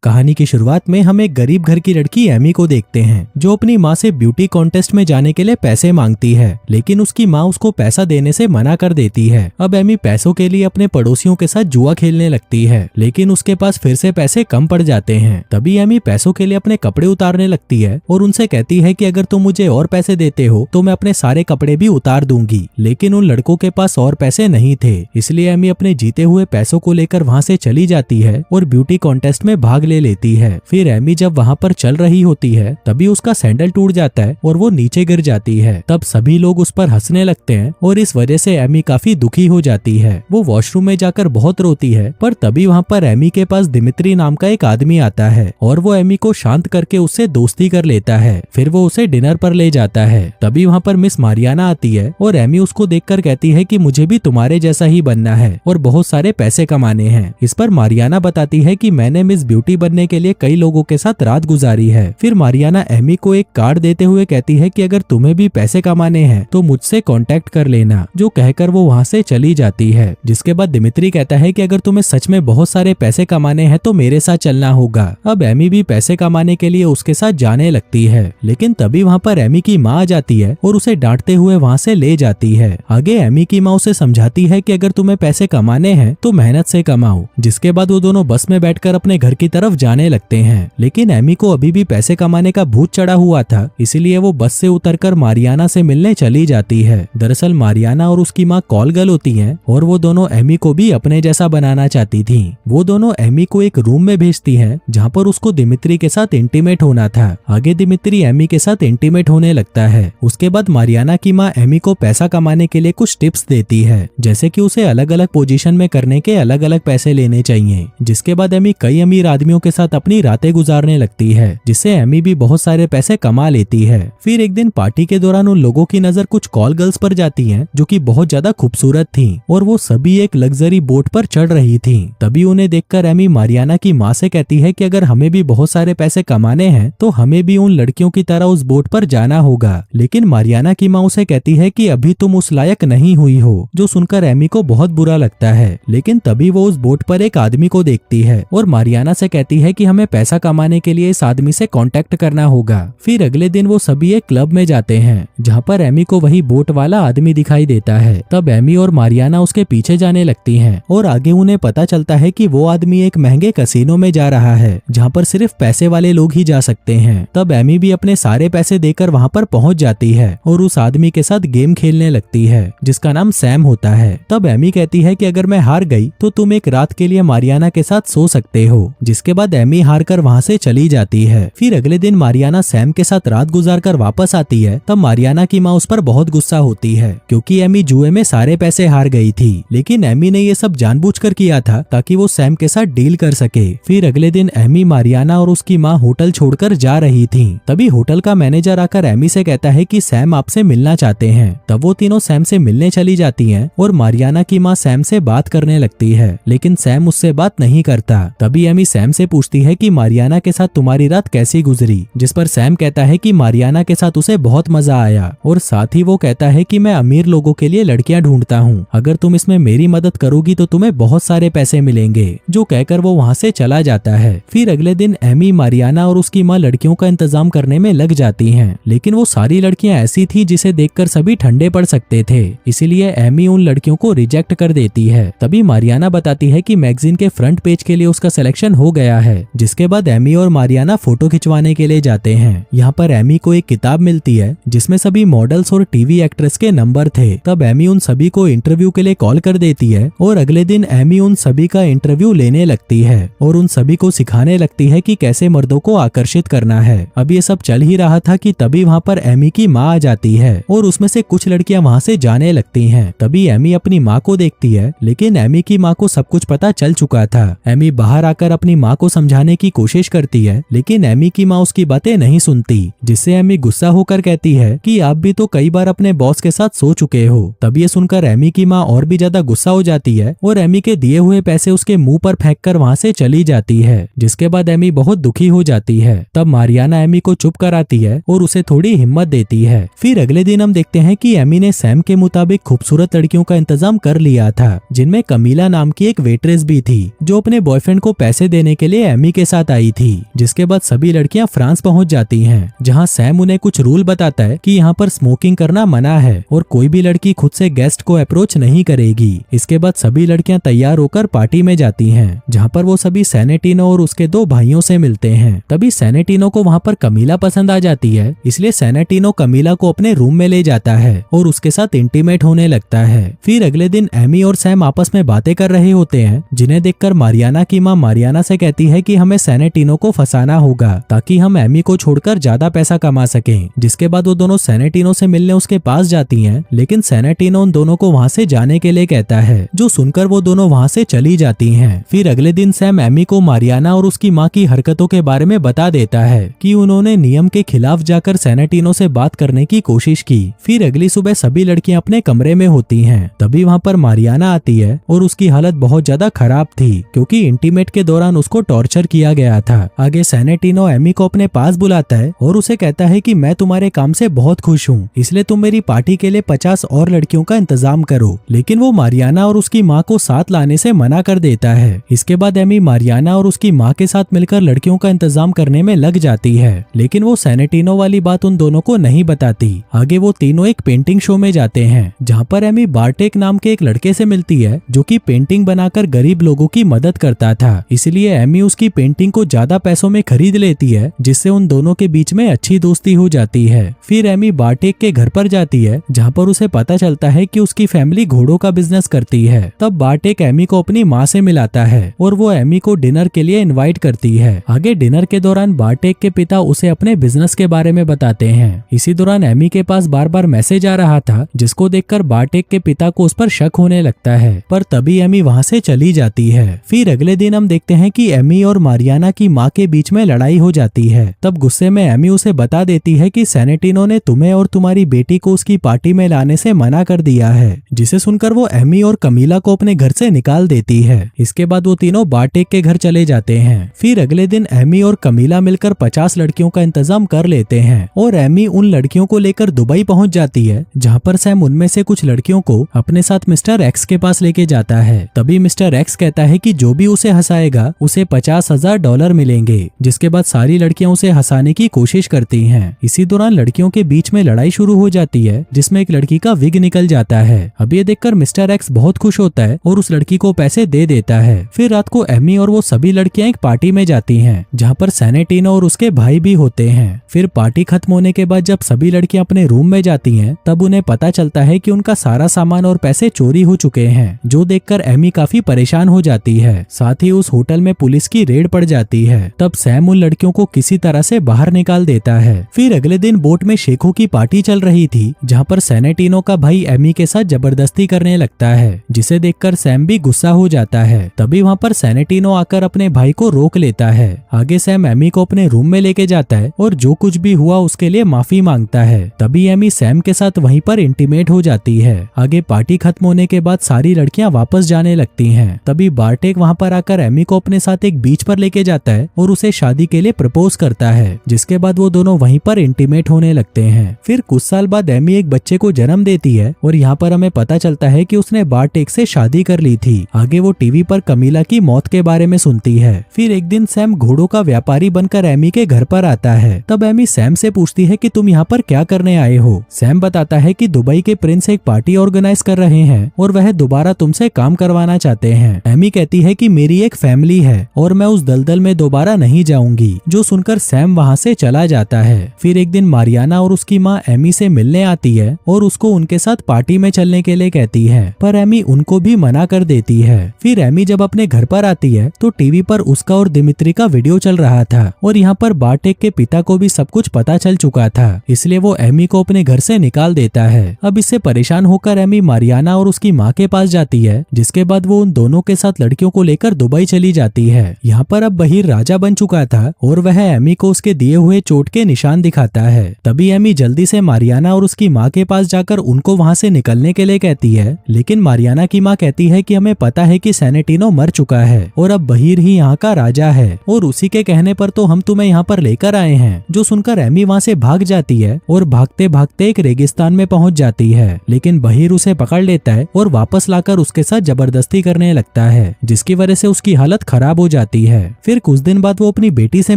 कहानी की शुरुआत में हम एक गरीब घर की लड़की एमी को देखते हैं जो अपनी माँ से ब्यूटी कॉन्टेस्ट में जाने के लिए पैसे मांगती है, लेकिन उसकी माँ उसको पैसा देने से मना कर देती है। अब एमी पैसों के लिए अपने पड़ोसियों के साथ जुआ खेलने लगती है, लेकिन उसके पास फिर से पैसे कम पड़ जाते हैं। तभी एमी पैसों के लिए अपने कपड़े उतारने लगती है और उनसे कहती है कि अगर तुम मुझे और पैसे देते हो तो मैं अपने सारे कपड़े भी उतार दूंगी। लेकिन उन लड़कों के पास और पैसे नहीं थे, इसलिए एमी अपने जीते हुए पैसों को लेकर वहाँ से चली जाती है और ब्यूटी कॉन्टेस्ट में भाग ले लेती है। फिर एमी जब वहाँ पर चल रही होती है तभी उसका सैंडल टूट जाता है और वो नीचे गिर जाती है। तब सभी लोग उस पर हंसने लगते हैं और इस वजह से एमी काफी दुखी हो जाती है। वो वॉशरूम में जाकर बहुत रोती है, पर तभी वहाँ पर एमी के पास दिमित्री नाम का एक आदमी आता है और वो एमी को शांत करके उससे दोस्ती कर लेता है। फिर वो उसे डिनर पर ले जाता है। तभी वहाँ पर मिस मारियाना आती है और एमी उसको देखकर कहती है कि मुझे भी तुम्हारे जैसा ही बनना है और बहुत सारे पैसे कमाने हैं। इस पर मारियाना बताती है कि मैंने मिस ब्यूटी बनने के लिए कई लोगों के साथ रात गुजारी है। फिर मारियाना एमी को एक कार्ड देते हुए कहती है कि अगर तुम्हें भी पैसे कमाने हैं तो मुझसे कांटेक्ट कर लेना, जो कहकर वो वहाँ से चली जाती है। जिसके बाद दिमित्री कहता है कि अगर तुम्हें सच में बहुत सारे पैसे कमाने हैं तो मेरे साथ चलना होगा। अब एमी भी पैसे कमाने के लिए उसके साथ जाने लगती है, लेकिन तभी वहाँ पर एमी की माँ आ जाती है और उसे डांटते हुए वहाँ से ले जाती है। आगे एमी की माँ उसे समझाती है कि अगर तुम्हें पैसे कमाने हैं तो मेहनत से कमाओ। जिसके बाद वो दोनों बस में बैठकर अपने घर की तरफ जाने लगते हैं, लेकिन एमी को अभी भी पैसे कमाने का भूत चढ़ा हुआ था, इसीलिए वो बस से उतरकर मारियाना से मिलने चली जाती है। दरअसल मारियाना और उसकी माँ कॉल गर्ल होती हैं और वो दोनों एमी को भी अपने जैसा बनाना चाहती थी। वो दोनों एमी को एक रूम में भेजती हैं जहाँ पर उसको दिमित्री के साथ इंटीमेट होना था। आगे दिमित्री एमी के साथ इंटीमेट होने लगता है। उसके बाद मारियाना की माँ एमी को पैसा कमाने के लिए कुछ टिप्स देती है, जैसे कि उसे अलग अलग पोजीशन में करने के अलग अलग पैसे लेने चाहिए। जिसके बाद एमी कई अमीर आदमियों के साथ अपनी रातें गुजारने लगती है, जिससे एमी भी बहुत सारे पैसे कमा लेती है। फिर एक दिन पार्टी के दौरान उन लोगों की नजर कुछ कॉल गर्ल्स पर जाती है जो कि बहुत ज्यादा खूबसूरत थी और वो सभी एक लग्जरी बोट पर चढ़ रही थी। तभी उन्हें देखकर एमी मारियाना की माँ से कहती है कि अगर हमें भी बहुत सारे पैसे कमाने हैं तो हमें भी उन लड़कियों की तरह उस बोट पर जाना होगा। लेकिन मारियाना की माँ उसे कहती है कि अभी तुम उस लायक नहीं हुई हो, जो सुनकर एमी को बहुत बुरा लगता है। लेकिन तभी वो उस बोट पर एक आदमी को देखती है और मारियाना से कहती है कि हमें पैसा कमाने के लिए इस आदमी से कांटेक्ट करना होगा। फिर अगले दिन वो सभी एक क्लब में जाते हैं जहाँ पर एमी को वही बोट वाला आदमी दिखाई देता है। तब एमी और मारियाना उसके पीछे जाने लगती हैं और आगे उन्हें पता चलता है कि वो आदमी एक महंगे कसिनो में जा रहा है जहाँ पर सिर्फ पैसे वाले लोग ही जा सकते हैं। तब एमी भी अपने सारे पैसे देकर वहाँ पर पहुँच जाती है और उस आदमी के साथ गेम खेलने लगती है जिसका नाम सैम होता है। तब एमी कहती है कि अगर मैं हार गई तो तुम एक रात के लिए मारियाना के साथ सो सकते हो। जिसके बाद एमी हार कर वहाँ से चली जाती है। फिर अगले दिन मारियाना सैम के साथ रात गुजार कर वापस आती है। तब मारियाना की माँ उस पर बहुत गुस्सा होती है क्योंकि एमी जुए में सारे पैसे हार गई थी, लेकिन एमी ने ये सब जानबूझकर किया था ताकि वो सैम के साथ डील कर सके। फिर अगले दिन एमी, मारियाना और उसकी माँ होटल छोड़कर जा रही थी। तभी होटल का मैनेजर आकर एमी से कहता है कि सैम आपसे मिलना चाहते हैं। तब वो तीनों सैम से मिलने चली जाती हैं और मारियाना की माँ सैम से बात करने लगती है, लेकिन सैम उससे बात नहीं करता। तभी एमी सैम से पूछती है कि मारियाना के साथ तुम्हारी रात कैसी गुजरी, जिस पर सैम कहता है कि मारियाना के साथ उसे बहुत मजा आया और साथ ही वो कहता है कि मैं अमीर लोगों के लिए लड़कियां ढूंढता हूँ, अगर तुम इसमें मेरी मदद करोगी तो तुम्हें बहुत सारे पैसे मिलेंगे। जो कहकर वो वहाँ से चला जाता है। फिर अगले दिन एमी, मारियाना और उसकी माँ लड़कियों का इंतजाम करने में लग जाती हैं, लेकिन वो सारी लड़कियां ऐसी थी जिसे देखकर सभी ठंडे पड़ सकते थे, इसीलिए एमी उन लड़कियों को रिजेक्ट कर देती है। तभी मारियाना बताती है कि मैगजीन के फ्रंट पेज के लिए उसका सिलेक्शन हो गया है। जिसके बाद एमी और मारियाना फोटो खिंचवाने के लिए जाते हैं। यहाँ पर एमी को एक किताब मिलती है जिसमें सभी मॉडल्स और टीवी एक्ट्रेस के नंबर थे। तब एमी उन सभी को इंटरव्यू के लिए कॉल कर देती है और अगले दिन एमी उन सभी का इंटरव्यू लेने लगती है और उन सभी को सिखाने लगती है कि कैसे मर्दों को आकर्षित करना है। अब ये सब चल ही रहा था कि तभी वहाँ पर एमी की माँ आ जाती है और उसमें से कुछ लड़कियां वहाँ से जाने लगती हैं। तभी एमी अपनी माँ को देखती है, लेकिन एमी की माँ को सब कुछ पता चल चुका था। एमी बाहर आकर अपनी माँ को समझाने की कोशिश करती है, लेकिन एमी की माँ उसकी बातें नहीं सुनती, जिससे एमी गुस्सा होकर कहती है कि आप भी तो कई बार अपने बॉस के साथ सो चुके हो। तब ये सुनकर एमी की माँ और भी ज्यादा गुस्सा हो जाती है और एमी के दिए हुए पैसे उसके मुंह पर फेंककर वहाँ से चली जाती है। जिसके बाद एमी बहुत दुखी हो जाती है। तब मारियाना एमी को चुप कराती है और उसे थोड़ी हिम्मत देती है। फिर अगले दिन हम देखते हैं कि एमी ने सैम के मुताबिक खूबसूरत लड़कियों का इंतजाम कर लिया था, जिनमें कमीला नाम की एक वेट्रेस भी थी जो अपने बॉयफ्रेंड को पैसे देने के लिए लिए एमी के साथ आई थी। जिसके बाद सभी लड़कियां फ्रांस पहुंच जाती हैं, जहां सैम उन्हें कुछ रूल बताता है कि यहाँ पर स्मोकिंग करना मना है और कोई भी लड़की खुद से गेस्ट को अप्रोच नहीं करेगी। इसके बाद सभी लड़कियां तैयार होकर पार्टी में जाती हैं, जहाँ पर वो सभी सेनेटिनो और उसके 2 भाइयों से मिलते हैं। तभी सेनेटिनो को वहाँ पर कमीला पसंद आ जाती है, इसलिए सेनेटिनो कमीला को अपने रूम में ले जाता है और उसके साथ इंटीमेट होने लगता है। फिर अगले दिन एमी और सैम आपस में बातें कर रहे होते हैं, जिन्हें देखकर मारियाना की माँ मारियाना से कहती है कि हमें सेनेटिनो को फंसाना होगा ताकि हम एमी को छोड़कर ज्यादा पैसा कमा सकें। जिसके बाद वो दोनों सेनेटिनो से मिलने उसके पास जाती हैं, लेकिन सेनेटिनो उन दोनों को वहाँ से जाने के लिए कहता है, जो सुनकर वो दोनों वहाँ से चली जाती हैं। फिर अगले दिन सैम एमी को मारियाना और उसकी माँ की हरकतों के बारे में बता देता है कि उन्होंने नियम के खिलाफ जाकर सेनेटिनो से बात करने की कोशिश की। फिर अगली सुबह सभी लड़कियां अपने कमरे में होती हैं, तभी वहाँ पर मारियाना आती है और उसकी हालत बहुत ज्यादा खराब थी क्योंकि इंटीमेट के दौरान उसको टॉर्चर किया गया था। आगे सेनेटिनो एमी को अपने पास बुलाता है और उसे कहता है कि मैं तुम्हारे काम से बहुत खुश हूँ, इसलिए तुम मेरी पार्टी के लिए 50 और लड़कियों का इंतजाम करो। लेकिन वो मारियाना और उसकी माँ को साथ लाने से मना कर देता है। इसके बाद एमी मारियाना और उसकी माँ के साथ मिलकर लड़कियों का इंतजाम करने में लग जाती है, लेकिन वो सेनेटिनो वाली बात उन दोनों को नहीं बताती। आगे वो तीनों एक पेंटिंग शो में जाते हैं, जहाँ पर एमी बार्टेक नाम के एक लड़के से मिलती है जो कि पेंटिंग बनाकर गरीब लोगों की मदद करता था। इसलिए एमी उसकी पेंटिंग को ज्यादा पैसों में खरीद लेती है, जिससे उन दोनों के बीच में अच्छी दोस्ती हो जाती है। फिर एमी बार्टेक के घर पर जाती है, जहाँ पर उसे पता चलता है कि उसकी फैमिली घोड़ों का बिजनेस करती है। तब बार्टेक एमी को अपनी माँ से मिलाता है और वो एमी को डिनर के लिए इनवाइट करती है। आगे डिनर के दौरान बार्टेक के पिता उसे अपने बिजनेस के बारे में बताते हैं। इसी दौरान एमी के पास बार बार मैसेज आ रहा था, जिसको देखकर बार्टेक के पिता को उस पर शक होने लगता है, पर तभी एमी वहाँ से चली जाती है। फिर अगले दिन हम देखते हैं कि एमी और मारियाना की माँ के बीच में लड़ाई हो जाती है। तब गुस्से में एमी उसे बता देती है कि सेनेटिनो ने तुम्हें और तुम्हारी बेटी को उसकी पार्टी में लाने से मना कर दिया है, जिसे सुनकर वो एमी और कमीला को अपने घर से निकाल देती है। इसके बाद वो तीनों बार्टेक के घर चले जाते हैं। फिर अगले दिन एमी और कमीला मिलकर 50 लड़कियों का इंतजाम कर लेते हैं और एमी उन लड़कियों को लेकर दुबई पहुंच जाती है, जहां पर सैम उनमें से कुछ लड़कियों को अपने साथ मिस्टर एक्स के पास लेके जाता है। तभी मिस्टर एक्स कहता है कि जो भी उसे हंसाएगा उसे $50,000 मिलेंगे। जिसके बाद सारी लड़कियां उसे हंसाने की कोशिश करती हैं। इसी दौरान लड़कियों के बीच में लड़ाई शुरू हो जाती है, जिसमें एक लड़की का विग निकल जाता है। अब ये देखकर मिस्टर एक्स बहुत खुश होता है और उस लड़की को पैसे दे देता है। फिर रात को एमी और वो सभी लड़कियां एक पार्टी में जाती हैं, जहाँ पर सेनेटिनो और उसके भाई भी होते हैं। फिर पार्टी खत्म होने के बाद जब सभी लड़कियां अपने रूम में जाती हैं, तब उन्हें पता चलता है कि उनका सारा सामान और पैसे चोरी हो चुके हैं, जो देखकर एमी काफी परेशान हो जाती है। साथ ही उस होटल में पुलिस की रेड पड़ जाती है। तब सैम उन लड़कियों को किसी तरह से बाहर निकाल देता है। फिर अगले दिन बोट में शेखों की पार्टी चल रही थी, जहाँ पर सेनेटिनो का भाई एमी के साथ जबरदस्ती करने लगता है, जिसे देखकर सैम भी गुस्सा हो जाता है। तभी वहाँ पर सेनेटिनो आकर अपने भाई को रोक लेता है। आगे सैम एमी को अपने रूम में लेके जाता है और जो कुछ भी हुआ उसके लिए माफी मांगता है। तभी एमी सैम के साथ वहीं पर इंटीमेट हो जाती है। आगे पार्टी खत्म होने के बाद सारी लड़कियां वापस जाने लगती हैं। तभी बार्टेक वहाँ पर आकर एमी को अपने साथ एक बीच पर लेके जाता है और उसे शादी के लिए प्रपोज करता है, जिसके बाद वो दोनों वहीं पर इंटीमेट होने लगते हैं। फिर कुछ साल बाद एमी एक बच्चे को जन्म देती है और यहाँ पर हमें पता चलता है कि उसने बार्टेक से शादी कर ली थी। आगे वो टीवी पर कमीला की मौत के बारे में सुनती है। फिर एक दिन सैम घोड़ों का व्यापारी बनकर एमी के घर पर आता है। तब एमी सैम से पूछती है कि तुम यहाँ पर क्या करने आए हो। सैम बताता है कि दुबई के प्रिंस एक पार्टी ऑर्गेनाइज कर रहे हैं और वह दोबारा तुमसे काम करवाना चाहते हैं। एमी कहती है कि मेरी एक फैमिली है और मैं उस दलदल में दोबारा नहीं जाऊंगी, जो सुनकर सैम वहाँ से चला जाता है। फिर एक दिन मारियाना और उसकी माँ एमी से मिलने आती है और उसको उनके साथ पार्टी में चलने के लिए कहती है, पर एमी उनको भी मना कर देती है। फिर एमी जब अपने घर पर आती है तो टीवी पर उसका और दिमित्री का वीडियो चल रहा था और यहाँ पर बार्टेक के पिता को भी सब कुछ पता चल चुका था, इसलिए वो एमी को अपने घर से निकाल देता है। अब इससे परेशान होकर एमी मारियाना और उसकी माँ के पास जाती है, जिसके बाद वो उन दोनों के साथ लड़कियों को लेकर दुबई चली जाती है। यहाँ पर अब बहीर राजा बन चुका था और वह एमी को उसके दिए हुए चोट के निशान दिखाता है। तभी एमी जल्दी से मारियाना और उसकी माँ के पास जाकर उनको वहाँ से निकलने के लिए कहती है, लेकिन मारियाना की माँ कहती है कि हमें पता है कि सेनेटिनो मर चुका है और अब बहीर ही यहाँ का राजा है और उसी के कहने पर तो हम तुम्हें यहाँ पर लेकर आए हैं। जो सुनकर एमी वहाँ से भाग जाती है और भागते भागते एक रेगिस्तान में पहुँच जाती है, लेकिन बहीर उसे पकड़ लेता है और वापस लाकर उसके साथ जबरदस्ती करने लगता है, जिसकी वजह से उसकी हालत खराब हो जाती है। जाती है। फिर कुछ दिन बाद वो अपनी बेटी से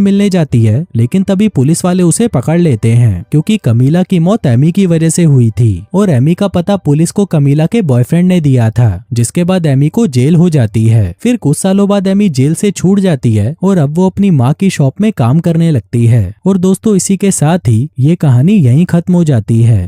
मिलने जाती है, लेकिन तभी पुलिस वाले उसे पकड़ लेते हैं क्योंकि कमीला की मौत एमी की वजह से हुई थी और एमी का पता पुलिस को कमीला के बॉयफ्रेंड ने दिया था, जिसके बाद एमी को जेल हो जाती है। फिर कुछ सालों बाद एमी जेल से छूट जाती है और अब वो अपनी माँ की शॉप में काम करने लगती है। और दोस्तों, इसी के साथ ही ये कहानी यहीं खत्म हो जाती है।